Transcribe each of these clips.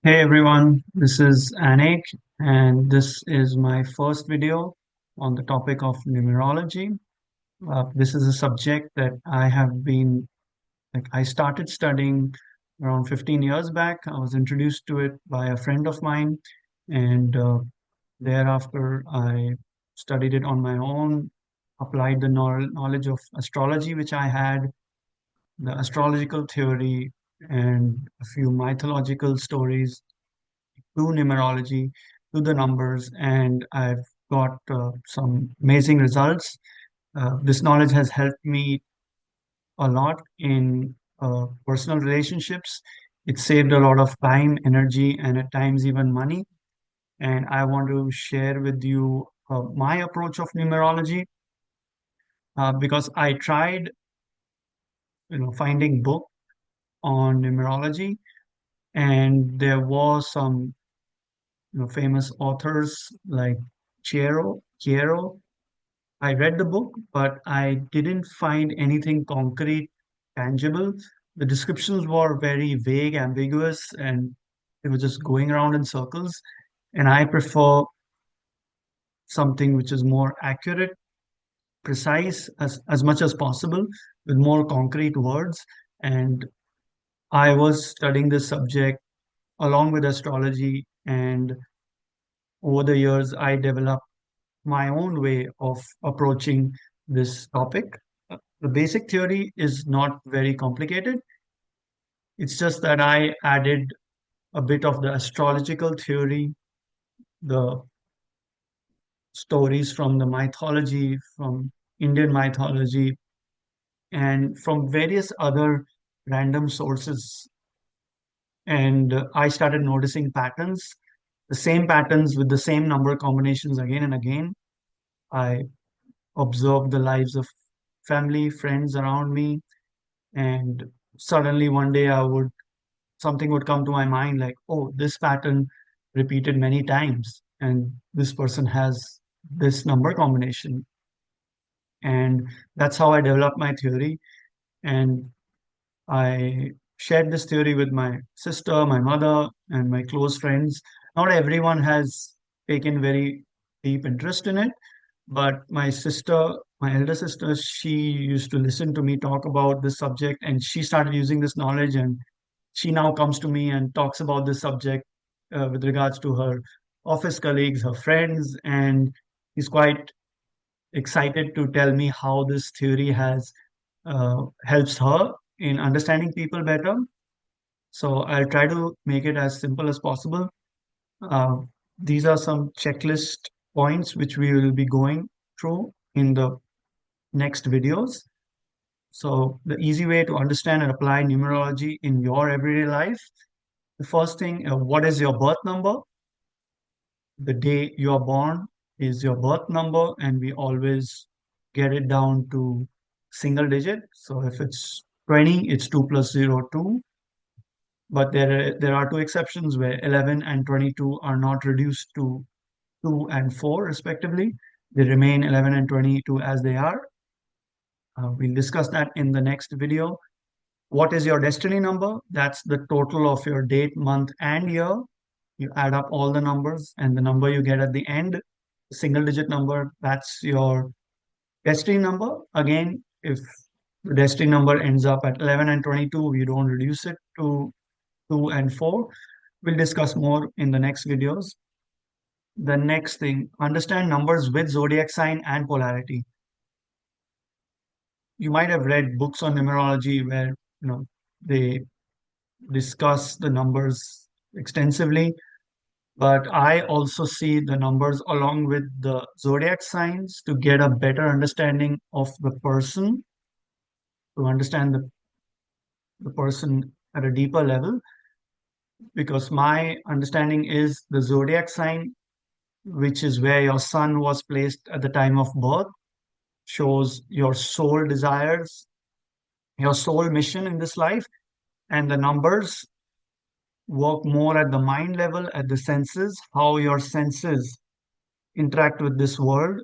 Hey everyone, this is Anik, and this is my first video on the topic of numerology. This is a subject that I started studying around 15 years back. I was introduced to it by a friend of mine, and thereafter I studied it on my own, applied the knowledge of astrology which I had, the astrological theory, and a few mythological stories to numerology, to the numbers, and I've got some amazing results. This knowledge has helped me a lot in personal relationships. It saved a lot of time, energy, and at times even money. And I want to share with you my approach of numerology because I tried, finding book on numerology, and there was some, famous authors like Chiero. I read the book, but I didn't find anything concrete, tangible. The descriptions were very vague, ambiguous, and it was just going around in circles. And I prefer something which is more accurate, precise as much as possible, with more concrete words. And I was studying this subject along with astrology, and over the years, I developed my own way of approaching this topic. The basic theory is not very complicated. It's just that I added a bit of the astrological theory, the stories from the mythology, from Indian mythology, and from various other random sources. And I started noticing patterns, the same patterns with the same number combinations again and again. I observed the lives of family, friends around me, and suddenly one day something would come to my mind like, oh, this pattern repeated many times, and this person has this number combination. And that's how I developed my theory. And I shared this theory with my sister, my mother, and my close friends. Not everyone has taken very deep interest in it, but my sister, my elder sister, she used to listen to me talk about this subject, and she started using this knowledge, and she now comes to me and talks about this subject with regards to her office colleagues, her friends, and is quite excited to tell me how this theory has helps her in understanding people better. So I'll try to make it as simple as possible. Uh, these are some checklist points which we will be going through in the next videos. So the easy way to understand and apply numerology in your everyday life. The first thing, what is your birth number? The day you are born is your birth number, and we always get it down to single digit. So if it's 20, it's 2 plus 0, 2. But there are two exceptions where 11 and 22 are not reduced to 2 and 4 respectively. They remain 11 and 22 as they are. We'll discuss that in the next video. What is your destiny number? That's the total of your date, month, and year. You add up all the numbers, and the number you get at the end, single digit number, that's your destiny number. Again, if the destiny number ends up at 11 and 22, we don't reduce it to 2 and 4. We'll discuss more in the next videos. The next thing, understand numbers with zodiac sign and polarity. You might have read books on numerology where they discuss the numbers extensively, but I also see the numbers along with the zodiac signs to get a better understanding of the person, to understand the person at a deeper level. Because my understanding is the zodiac sign, which is where your sun was placed at the time of birth, shows your soul desires, your soul mission in this life, and the numbers work more at the mind level, at the senses, how your senses interact with this world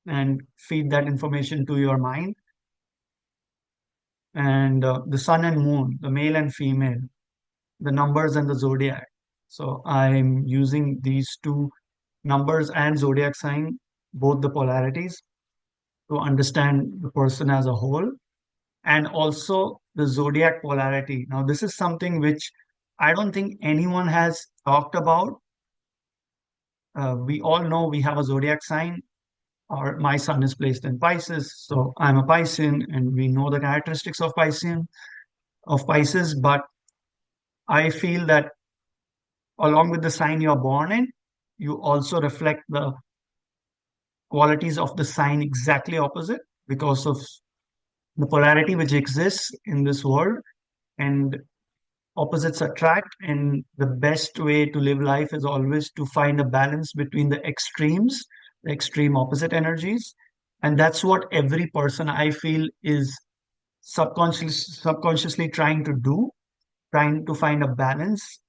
and feed that information to your mind. And the sun and moon, the male and female. the numbers and the zodiac. So I'm using these two numbers and zodiac sign, both the polarities, to understand the person as a whole, and also the zodiac polarity. Now, this is something which I don't think anyone has talked about. We all know we have a zodiac sign. Or my sun is placed in Pisces, so I'm a Piscean, and we know the characteristics of Pisces. But I feel that along with the sign you're born in, you also reflect the qualities of the sign exactly opposite because of the polarity which exists in this world, and opposites attract. And the best way to live life is always to find a balance between the extremes, the extreme opposite energies. And that's what every person, I feel, is subconsciously trying to do, trying to find a balance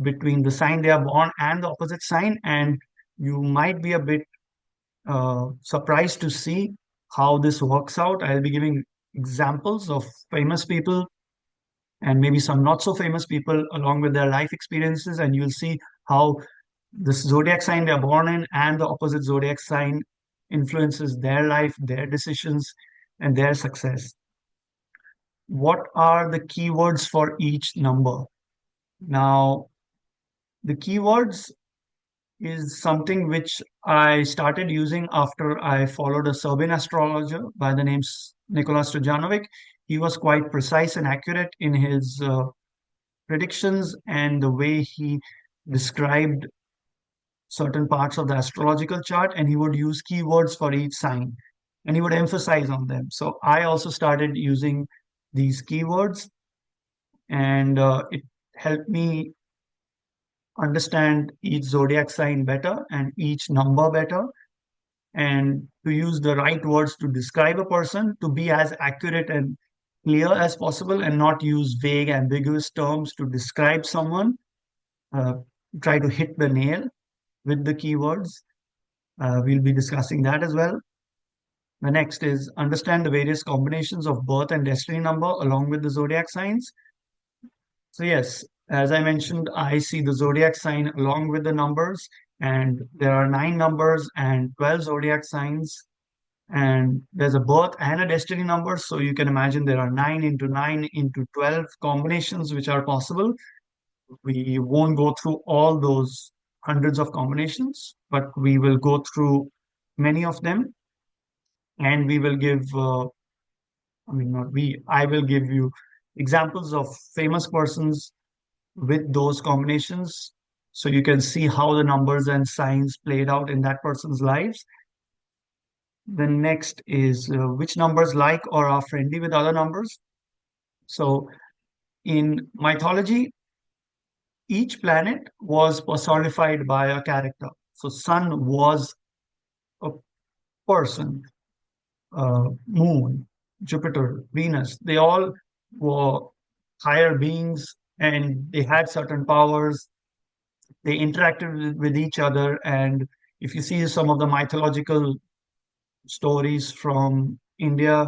between the sign they are born and the opposite sign. And you might be a bit surprised to see how this works out. I'll be giving examples of famous people and maybe some not so famous people along with their life experiences, and you'll see how the zodiac sign they're born in and the opposite zodiac sign influences their life, their decisions, and their success. What are the keywords for each number? Now, the keywords is something which I started using after I followed a Serbian astrologer by the name Nikola Stojanovic. He was quite precise and accurate in his predictions and the way he described certain parts of the astrological chart, and he would use keywords for each sign and he would emphasize on them. So I also started using these keywords, and it helped me understand each zodiac sign better and each number better, and to use the right words to describe a person, to be as accurate and clear as possible and not use vague, ambiguous terms to describe someone. Uh, Try to hit the nail with the keywords. We'll be discussing that as well. The next is understand the various combinations of birth and destiny number along with the zodiac signs. So, yes, as I mentioned, I see the zodiac sign along with the numbers, and there are nine numbers and 12 zodiac signs. And there's a birth and a destiny number. So, you can imagine there are 9 into 12 combinations which are possible. We won't go through all those hundreds of combinations, but we will go through many of them, and we will give, I mean, not we, I will give you examples of famous persons with those combinations so you can see how the numbers and signs played out in that person's lives. The next is which numbers like or are friendly with other numbers. So in mythology, each planet was personified by a character. So sun was a person, moon, Jupiter, Venus, they all were higher beings and they had certain powers. They interacted with each other. And if you see some of the mythological stories from India,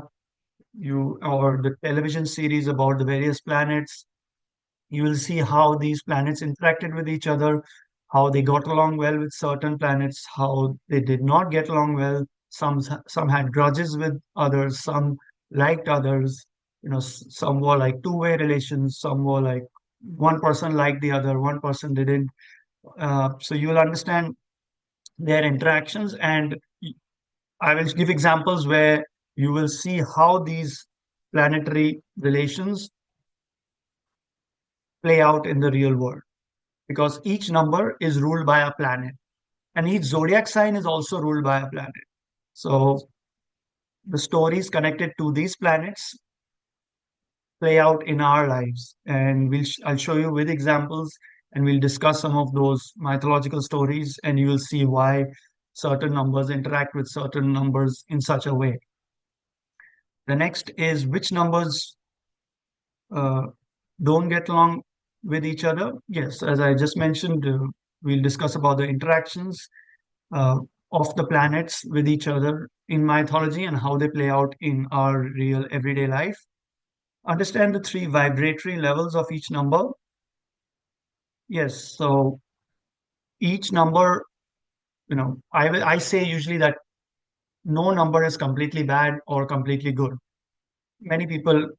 you or the television series about the various planets, you will see how these planets interacted with each other, how they got along well with certain planets, how they did not get along well. Some had grudges with others, some liked others. Some were like two-way relations, some were like one person liked the other, one person didn't. So you will understand their interactions, and I will give examples where you will see how these planetary relations play out in the real world, because each number is ruled by a planet and each zodiac sign is also ruled by a planet. So the stories connected to these planets play out in our lives, and I'll show you with examples, and we'll discuss some of those mythological stories, and you will see why certain numbers interact with certain numbers in such a way. The next is which numbers uh, don't get along with each other. Yes, as I just mentioned, we'll discuss about the interactions uh, of the planets with each other in mythology and how they play out in our real everyday life. Understand the three vibratory levels of each number. Yes. So each number, I say usually that no number is completely bad or completely good. Many people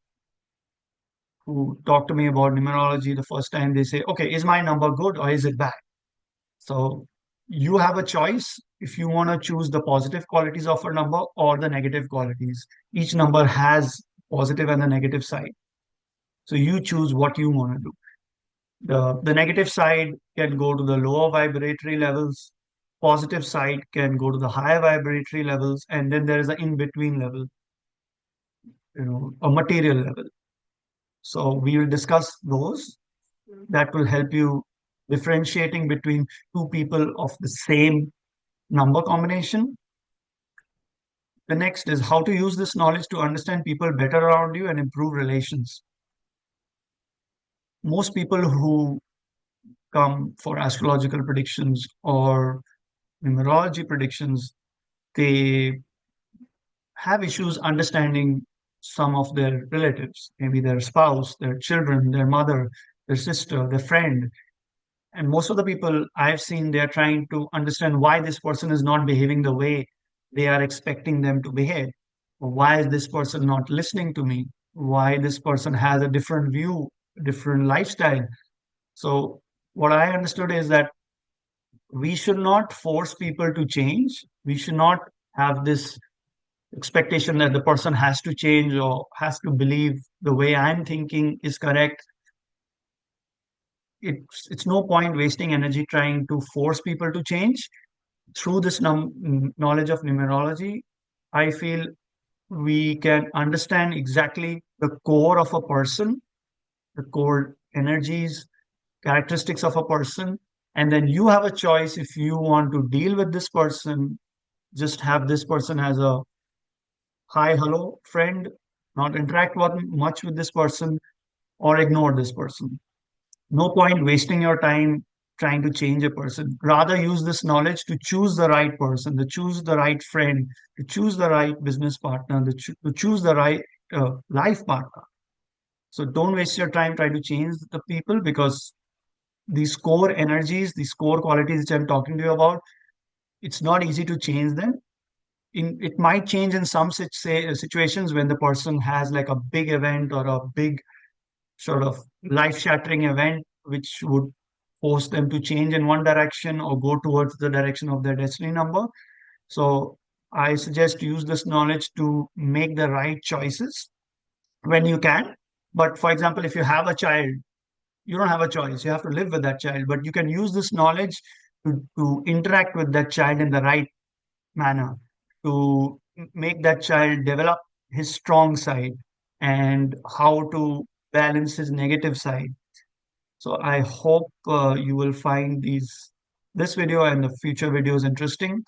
who talk to me about numerology the first time, they say, okay, is my number good or is it bad? So you have a choice if you want to choose the positive qualities of a number or the negative qualities. Each number has positive and the negative side. So you choose what you want to do. The negative side can go to the lower vibratory levels. Positive side can go to the higher vibratory levels, and then there is an in-between level, a material level. So we will discuss those. That will help you differentiating between two people of the same number combination. The next is how to use this knowledge to understand people better around you and improve relations. Most people who come for astrological predictions or numerology predictions, they have issues understanding some of their relatives, maybe their spouse, their children, their mother, their sister, their friend. And most of the people I've seen, they're trying to understand why this person is not behaving the way they are expecting them to behave. Or why is this person not listening to me? Why this person has a different view, different lifestyle. So what I understood is that we should not force people to change. We should not have this expectation that the person has to change or has to believe the way I'm thinking is correct. It's no point wasting energy trying to force people to change. Through this knowledge of numerology, I feel we can understand exactly the core of a person, the core energies, characteristics of a person, and then you have a choice if you want to deal with this person, just have this person as a hi, hello friend, not interact much with this person, or ignore this person. No point wasting your time trying to change a person. Rather, use this knowledge to choose the right person, to choose the right friend, to choose the right business partner, to choose the right life partner. So don't waste your time trying to change the people because these core energies, these core qualities which I'm talking to you about, it's not easy to change them. It might change in some situations when the person has like a big event or a big sort of life-shattering event which would force them to change in one direction or go towards the direction of their destiny number. So I suggest use this knowledge to make the right choices when you can. But for example, if you have a child, you don't have a choice. You have to live with that child, but you can use this knowledge to interact with that child in the right manner, to make that child develop his strong side and how to balance his negative side. So I hope you will find this video and the future videos interesting.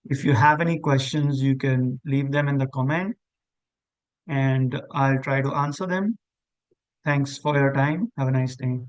If you have any questions, you can leave them in the comment and I'll try to answer them. Thanks for your time. Have a nice day.